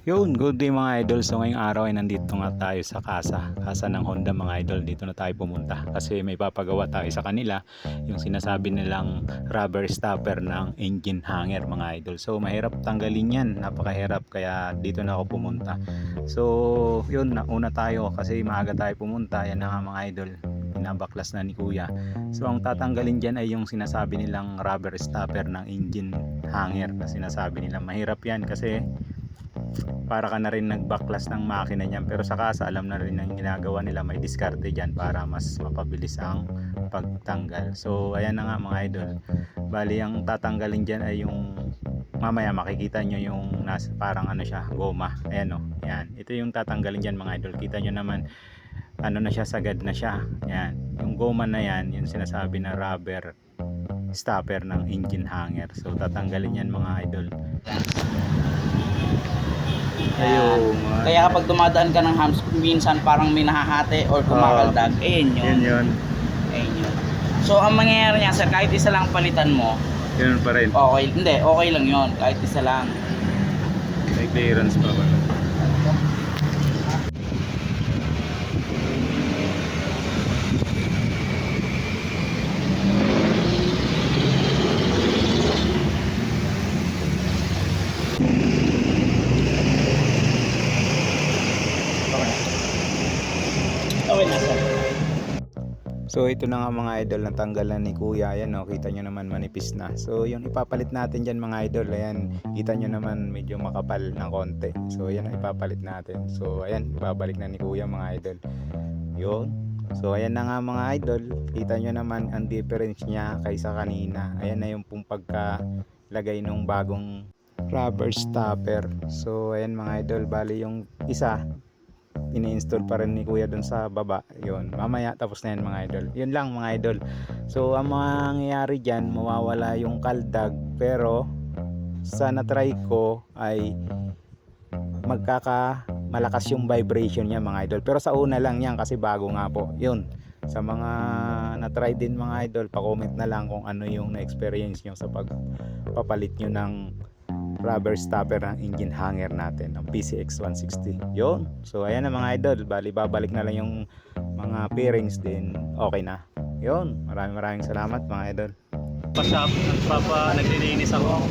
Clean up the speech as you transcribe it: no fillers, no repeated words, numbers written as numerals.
Yun, good day mga idol. So ngayong araw ay nandito nga tayo sa kasa ng Honda mga idol. Dito na tayo pumunta kasi may papagawa tayo sa kanila, yung sinasabi nilang rubber stopper ng engine hanger mga idol. So mahirap tanggalin yan, napakahirap, kaya dito na ako pumunta. So yun, nauna tayo kasi maaga tayo pumunta. Yan na nga mga idol, pinabaklas na ni kuya. So ang tatanggalin dyan ay yung sinasabi nilang rubber stopper ng engine hanger. Kasi sinasabi nila mahirap yan kasi para ka na rin nagbaklas ng makina niyan, pero sa kasa alam na rin ang ginagawa nila, may diskarte dyan para mas mapabilis ang pagtanggal. So ayan na nga mga idol, bali ang tatanggalin dyan ay yung mamaya makikita nyo yung nasa parang ano siya, goma. Ayan o, yan, ito yung tatanggalin dyan mga idol. Kita nyo naman ano na siya, sagad na siya. Yan, yung goma na yan, yung sinasabi na rubber stopper ng engine hanger. So tatanggalin yan mga idol. Ayun. Kaya kapag dumadaan ka ng hams, minsan parang may nahahati or kumakaldag. Ayun yun. Yun. Ayun yun. So ang mangyayari niya sir, kahit isa lang palitan mo, Yun pa rin. okay, hindi, okay lang yun. Kahit isa lang. May clearance pa ba? Okay na sir. So ito na nga mga idol, natanggalan ni kuya. Ayan o, kita nyo naman manipis na. So yung ipapalit natin dyan mga idol, ayan, kita nyo naman medyo makapal ng konti. So ayan ang ipapalit natin. So ayan, ibabalik na ni kuya mga idol. Yun. So ayan na nga mga idol, kita nyo naman ang difference niya kaysa kanina. Ayan na yung pong pagkalagay ng bagong rubber stopper. So ayan mga idol, bali yung isa ini-install pa rin ni kuya dun sa baba. Yun, mamaya tapos na yan mga idol. Yun lang mga idol. So ang mangyayari dyan, mawawala yung kaldag, pero sa na-try ko ay malakas yung vibration niya mga idol. Pero sa una lang yan kasi bago nga po. Yun, sa mga na-try din mga idol, pa-comment na lang kung ano yung na-experience nyo sa pagpapalit nyo ng rubber stopper ng engine hanger natin, ang PCX 160. Yun. So ayan na mga idol, bali babalik na lang yung mga bearings din, okay na. Yun. Maraming salamat mga idol. Pa-shop, naglilinis ako.